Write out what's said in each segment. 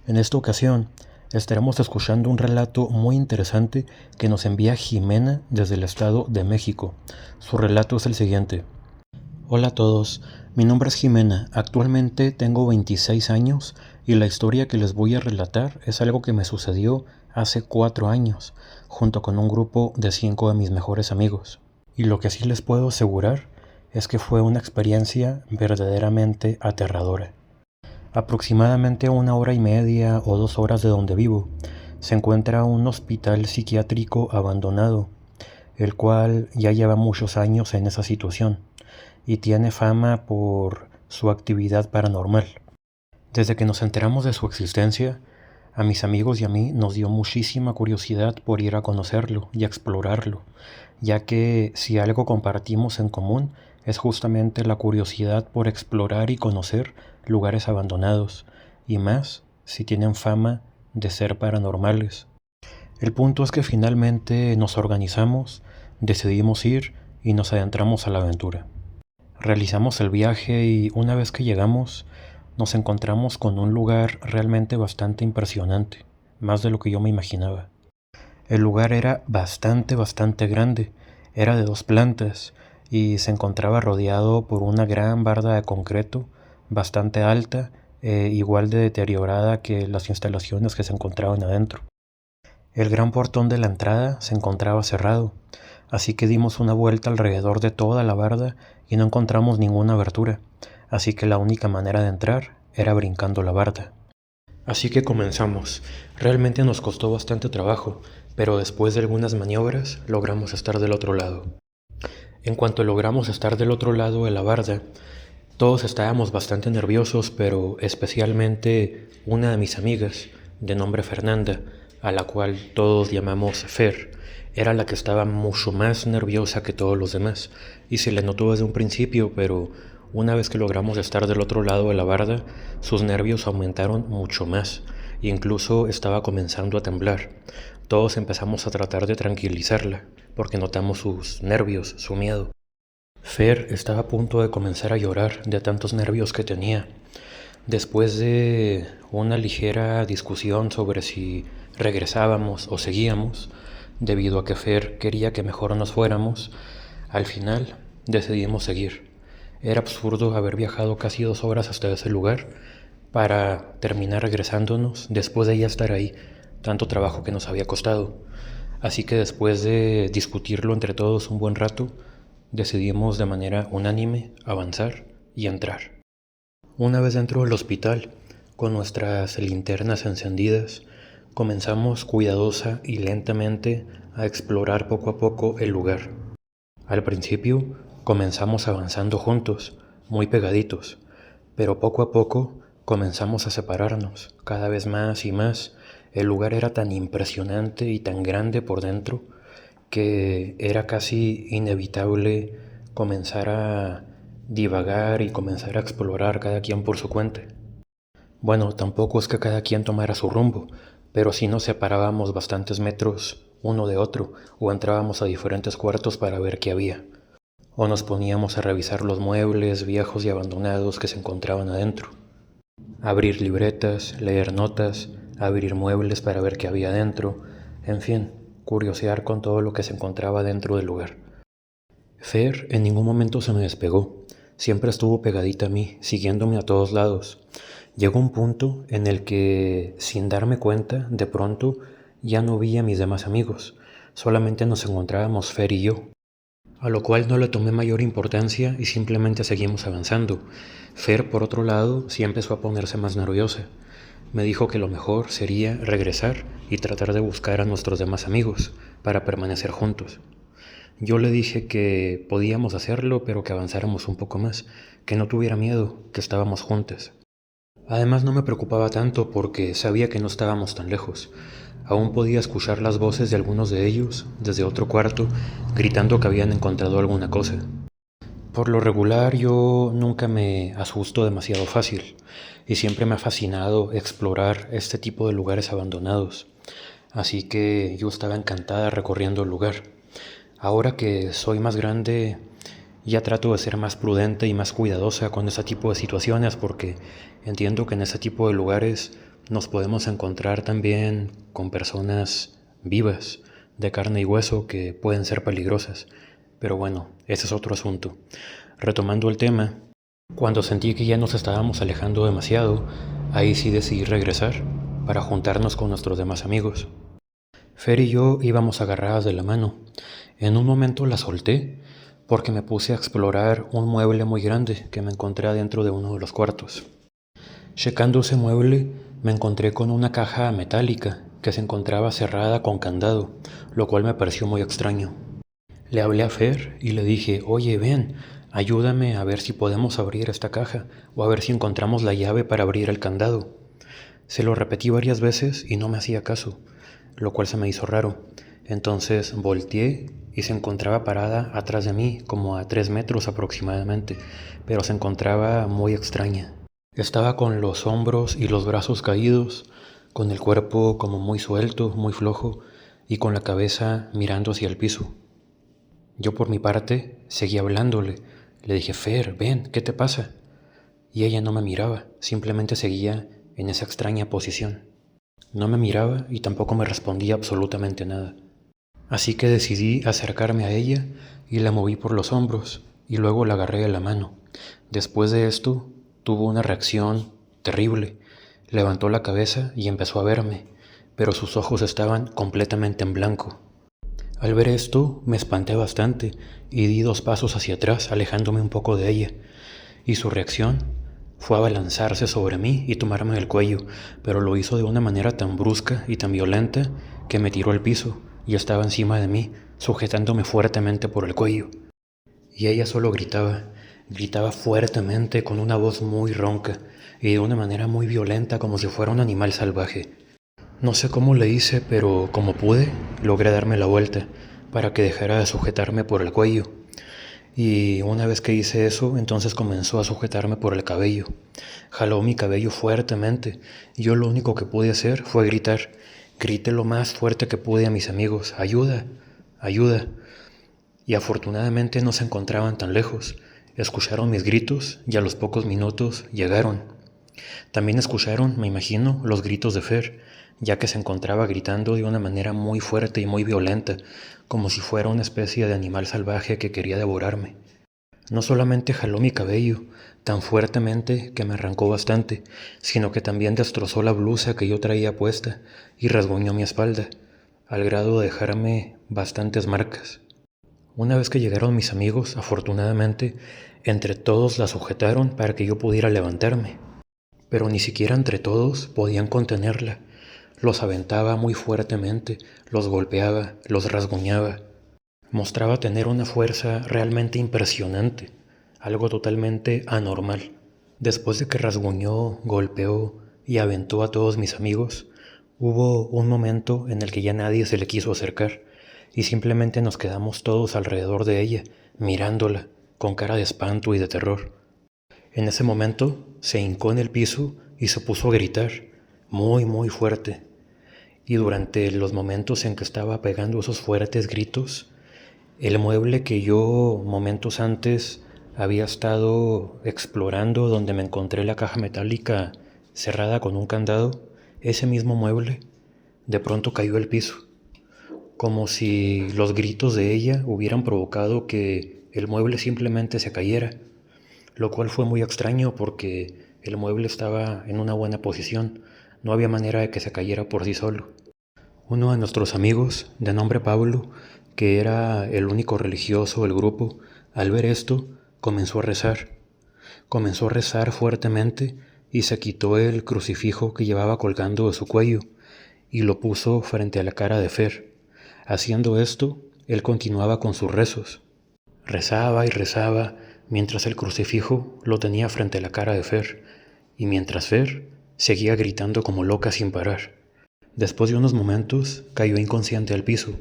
En esta ocasión estaremos escuchando un relato muy interesante que nos envía Jimena desde el Estado de México. Su relato es el siguiente. Hola a todos, mi nombre es Jimena, actualmente tengo 26 años y la historia que les voy a relatar es algo que me sucedió hace 4 años, junto con un grupo de 5 de mis mejores amigos. Y lo que sí les puedo asegurar es que fue una experiencia verdaderamente aterradora. Aproximadamente a 1 hora y media o 2 horas de donde vivo, se encuentra un hospital psiquiátrico abandonado, el cual ya lleva muchos años en esa situación y tiene fama por su actividad paranormal. Desde que nos enteramos de su existencia, a mis amigos y a mí nos dio muchísima curiosidad por ir a conocerlo y a explorarlo, ya que si algo compartimos en común es justamente la curiosidad por explorar y conocer lugares abandonados, y más si tienen fama de ser paranormales. El punto es que finalmente nos organizamos, decidimos ir y nos adentramos a la aventura. Realizamos el viaje y una vez que llegamos, nos encontramos con un lugar realmente bastante impresionante, más de lo que yo me imaginaba. El lugar era bastante grande, era de 2 plantas y se encontraba rodeado por una gran barda de concreto, bastante alta igual de deteriorada que las instalaciones que se encontraban adentro. El gran portón de la entrada se encontraba cerrado, así que dimos una vuelta alrededor de toda la barda y no encontramos ninguna abertura, así que la única manera de entrar era brincando la barda. Así que comenzamos. Realmente nos costó bastante trabajo, pero después de algunas maniobras logramos estar del otro lado. En cuanto logramos estar del otro lado de la barda, todos estábamos bastante nerviosos, pero especialmente una de mis amigas, de nombre Fernanda, a la cual todos llamamos Fer, era la que estaba mucho más nerviosa que todos los demás, y se le notó desde un principio, pero una vez que logramos estar del otro lado de la barda, sus nervios aumentaron mucho más, e incluso estaba comenzando a temblar. Todos empezamos a tratar de tranquilizarla, porque notamos sus nervios, su miedo. Fer estaba a punto de comenzar a llorar de tantos nervios que tenía. Después de una ligera discusión sobre si regresábamos o seguíamos, debido a que Fer quería que mejor nos fuéramos, al final decidimos seguir. Era absurdo haber viajado casi 2 horas hasta ese lugar para terminar regresándonos después de ya estar ahí, tanto trabajo que nos había costado. Así que después de discutirlo entre todos un buen rato, decidimos de manera unánime avanzar y entrar. Una vez dentro del hospital, con nuestras linternas encendidas, comenzamos cuidadosa y lentamente a explorar poco a poco el lugar. Al principio comenzamos avanzando juntos, muy pegaditos, pero poco a poco comenzamos a separarnos, cada vez más y más. El lugar era tan impresionante y tan grande por dentro que era casi inevitable comenzar a divagar y comenzar a explorar cada quien por su cuenta. Bueno, tampoco es que cada quien tomara su rumbo, pero sí nos separábamos bastantes metros uno de otro, o entrábamos a diferentes cuartos para ver qué había, o nos poníamos a revisar los muebles viejos y abandonados que se encontraban adentro, abrir libretas, leer notas, abrir muebles para ver qué había dentro, en fin, curiosear con todo lo que se encontraba dentro del lugar. Fer en ningún momento se me despegó, siempre estuvo pegadita a mí, siguiéndome a todos lados. Llegó un punto en el que, sin darme cuenta, de pronto ya no vi a mis demás amigos, solamente nos encontrábamos Fer y yo, a lo cual no le tomé mayor importancia y simplemente seguimos avanzando. Fer, por otro lado, sí empezó a ponerse más nerviosa. Me dijo que lo mejor sería regresar y tratar de buscar a nuestros demás amigos para permanecer juntos. Yo le dije que podíamos hacerlo, pero que avanzáramos un poco más, que no tuviera miedo, que estábamos juntos. Además no me preocupaba tanto porque sabía que no estábamos tan lejos. Aún podía escuchar las voces de algunos de ellos, desde otro cuarto, gritando que habían encontrado alguna cosa. Por lo regular yo nunca me asusto demasiado fácil y siempre me ha fascinado explorar este tipo de lugares abandonados. Así que yo estaba encantada recorriendo el lugar. Ahora que soy más grande, ya trato de ser más prudente y más cuidadosa con ese tipo de situaciones porque entiendo que en ese tipo de lugares nos podemos encontrar también con personas vivas, de carne y hueso, que pueden ser peligrosas. Pero bueno, ese es otro asunto. Retomando el tema, cuando sentí que ya nos estábamos alejando demasiado, ahí sí decidí regresar para juntarnos con nuestros demás amigos. Fer y yo íbamos agarradas de la mano. En un momento la solté porque me puse a explorar un mueble muy grande que me encontré adentro de uno de los cuartos. Checando ese mueble, me encontré con una caja metálica que se encontraba cerrada con candado, lo cual me pareció muy extraño. Le hablé a Fer y le dije, oye, ven, ayúdame a ver si podemos abrir esta caja o a ver si encontramos la llave para abrir el candado. Se lo repetí varias veces y no me hacía caso, lo cual se me hizo raro. Entonces volteé y se encontraba parada atrás de mí, como a 3 metros aproximadamente, pero se encontraba muy extraña. Estaba con los hombros y los brazos caídos, con el cuerpo como muy suelto, muy flojo, y con la cabeza mirando hacia el piso. Yo por mi parte seguía hablándole. Le dije, Fer, ven, ¿qué te pasa? Y ella no me miraba, simplemente seguía en esa extraña posición. No me miraba y tampoco me respondía absolutamente nada. Así que decidí acercarme a ella y la moví por los hombros y luego la agarré de la mano. Después de esto, tuvo una reacción terrible. Levantó la cabeza y empezó a verme, pero sus ojos estaban completamente en blanco. Al ver esto, me espanté bastante y di 2 pasos hacia atrás, alejándome un poco de ella, y su reacción fue abalanzarse sobre mí y tomarme del cuello, pero lo hizo de una manera tan brusca y tan violenta que me tiró al piso y estaba encima de mí, sujetándome fuertemente por el cuello. Y ella solo gritaba fuertemente con una voz muy ronca y de una manera muy violenta como si fuera un animal salvaje. No sé cómo le hice, pero como pude, logré darme la vuelta para que dejara de sujetarme por el cuello. Y una vez que hice eso, entonces comenzó a sujetarme por el cabello. Jaló mi cabello fuertemente y yo lo único que pude hacer fue gritar. Grité lo más fuerte que pude a mis amigos, ayuda, ayuda. Y afortunadamente no se encontraban tan lejos. Escucharon mis gritos y a los pocos minutos llegaron. También escucharon, me imagino, los gritos de Fer, ya que se encontraba gritando de una manera muy fuerte y muy violenta, como si fuera una especie de animal salvaje que quería devorarme. No solamente jaló mi cabello tan fuertemente que me arrancó bastante, sino que también destrozó la blusa que yo traía puesta y rasguñó mi espalda, al grado de dejarme bastantes marcas. Una vez que llegaron mis amigos, afortunadamente, entre todos la sujetaron para que yo pudiera levantarme. Pero ni siquiera entre todos podían contenerla. Los aventaba muy fuertemente, los golpeaba, los rasguñaba. Mostraba tener una fuerza realmente impresionante, algo totalmente anormal. Después de que rasguñó, golpeó y aventó a todos mis amigos, hubo un momento en el que ya nadie se le quiso acercar y simplemente nos quedamos todos alrededor de ella, mirándola, con cara de espanto y de terror. En ese momento se hincó en el piso y se puso a gritar, muy muy fuerte. Y durante los momentos en que estaba pegando esos fuertes gritos, el mueble que yo momentos antes había estado explorando, donde me encontré la caja metálica cerrada con un candado, ese mismo mueble de pronto cayó al piso, como si los gritos de ella hubieran provocado que el mueble simplemente se cayera, lo cual fue muy extraño porque el mueble estaba en una buena posición, no había manera de que se cayera por sí solo. Uno de nuestros amigos, de nombre Pablo, que era el único religioso del grupo, al ver esto, comenzó a rezar. Comenzó a rezar fuertemente y se quitó el crucifijo que llevaba colgando de su cuello y lo puso frente a la cara de Fer. Haciendo esto, él continuaba con sus rezos. Rezaba y rezaba mientras el crucifijo lo tenía frente a la cara de Fer y mientras Fer seguía gritando como loca sin parar. Después de unos momentos, cayó inconsciente al piso.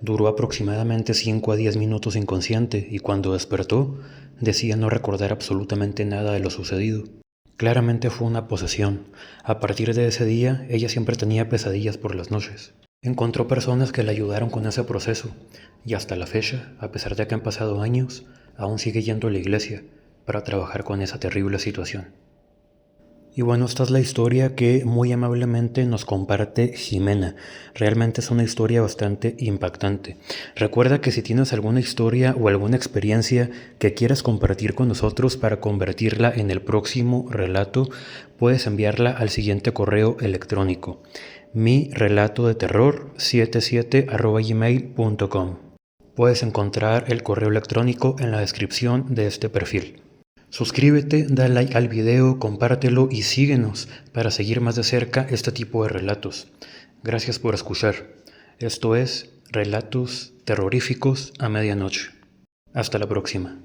Duró aproximadamente 5 a 10 minutos inconsciente y cuando despertó, decía no recordar absolutamente nada de lo sucedido. Claramente fue una posesión. A partir de ese día, ella siempre tenía pesadillas por las noches. Encontró personas que le ayudaron con ese proceso y hasta la fecha, a pesar de que han pasado años, aún sigue yendo a la iglesia para trabajar con esa terrible situación. Y bueno, esta es la historia que muy amablemente nos comparte Jimena. Realmente es una historia bastante impactante. Recuerda que si tienes alguna historia o alguna experiencia que quieras compartir con nosotros para convertirla en el próximo relato, puedes enviarla al siguiente correo electrónico: mirelatodeterror77@gmail.com. Puedes encontrar el correo electrónico en la descripción de este perfil. Suscríbete, da like al video, compártelo y síguenos para seguir más de cerca este tipo de relatos. Gracias por escuchar. Esto es Relatos Terroríficos a Medianoche. Hasta la próxima.